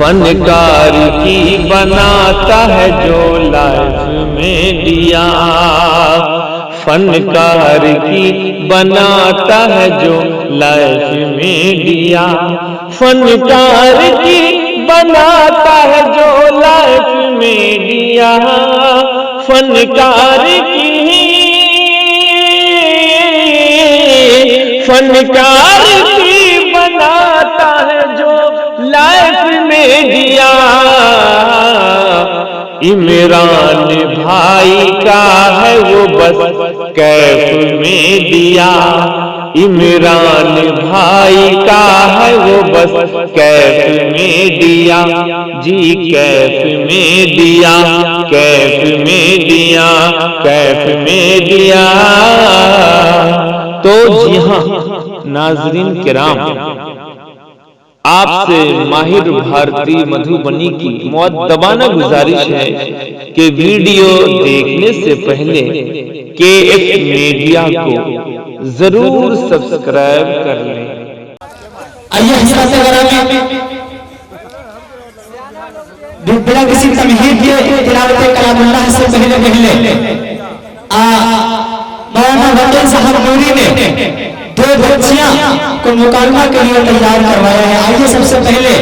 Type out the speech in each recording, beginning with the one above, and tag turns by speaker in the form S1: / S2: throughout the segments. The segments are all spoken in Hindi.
S1: फनकार की बनाता है जो लाइफ में दिया, फनकार की बनाता है जो लाइफ में दिया, फनकार की बनाता है जो लाइफ में दिया, फनकार की बनाता है जो लाइफ में दिया। इमरान भाई का है वो बस कैफ में दिया, इमरान भाई का है वो बस कैफ में दिया, जी कैफ में दिया, कैफ में दिया, कैफ में दिया। तो जी हाँ नाजरीन किराम, आपसे माहिर भारती मधुबनी की मुअद्दबाना गुजारिश है कि वीडियो देखने से पहले KF मीडिया को जरूर सब्सक्राइब कर लें।
S2: बिना किसी तमहीद के तिलावत कलामुल्लाह से पहले मौलाना वकील साहब नूरी ने दो बच्चियां को मुकालमा के लिए तैयार करवाया है। आइए सबसे पहले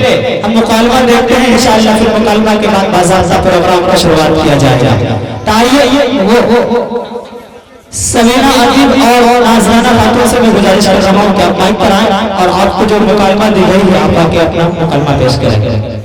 S2: हम मुकालमा देखते हैं, इंशाअल्लाह फिर मुकालमा के बाद बाज़ाब्ता प्रोग्राम का शुरुआत किया जाएगा। तो आइए वो सबीना अदीब और नाज़राना बातों से मैं गुजारिश कर रहा हूँ कि आप माइक पर आए और आपको जो मुकालमा दी गई है आप आके अपना मुकालमा पेश करेंगे।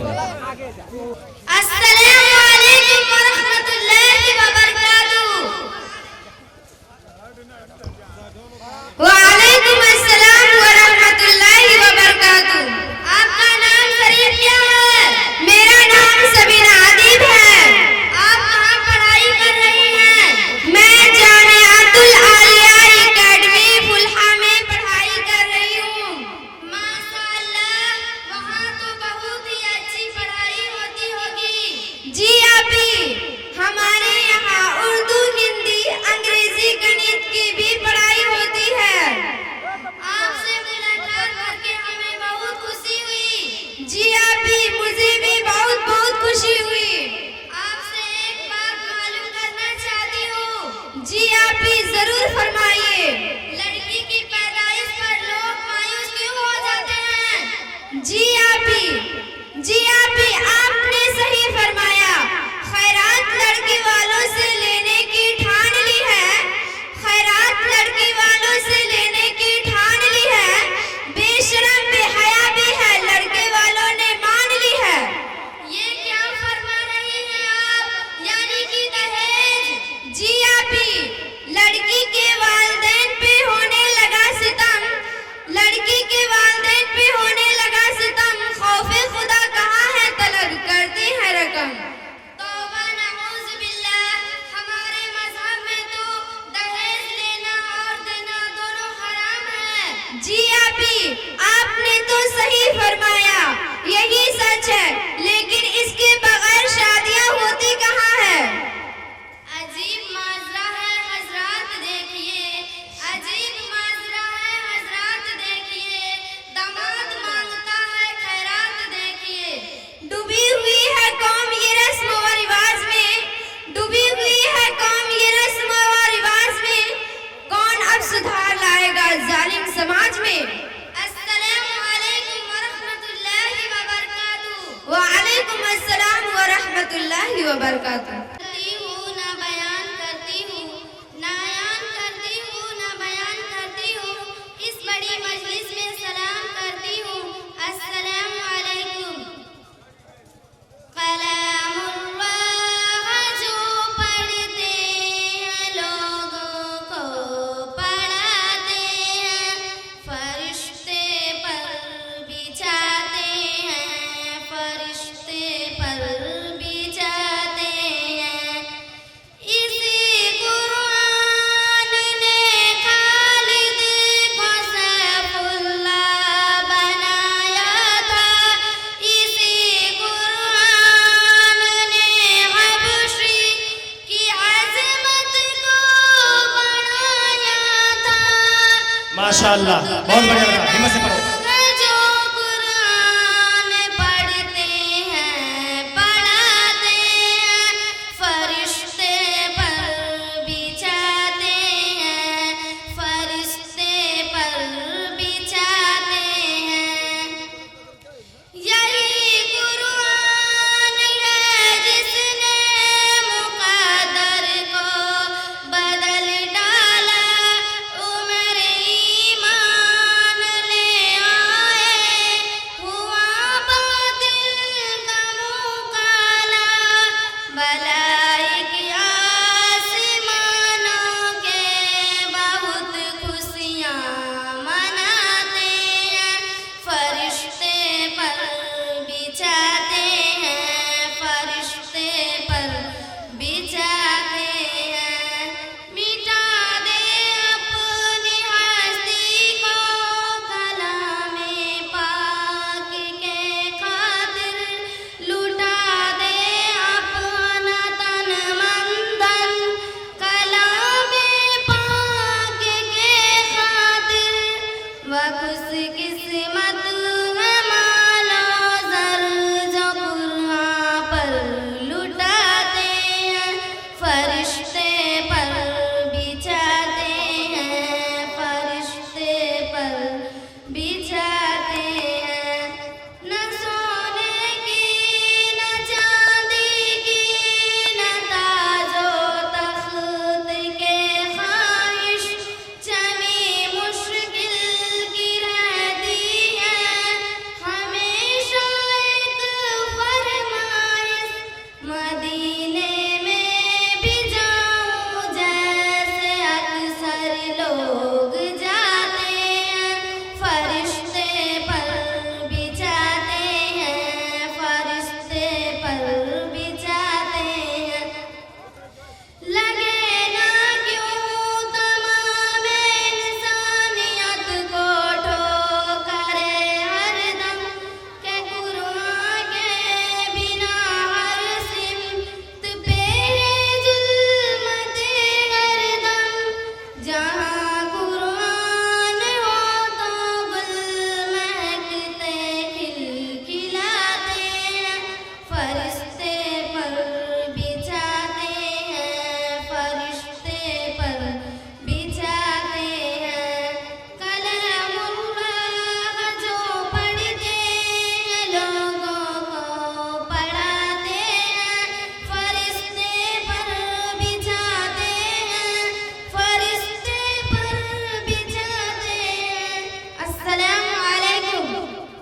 S2: माशाअल्लाह, बहुत बढ़िया, हिम्मत से पढ़ो।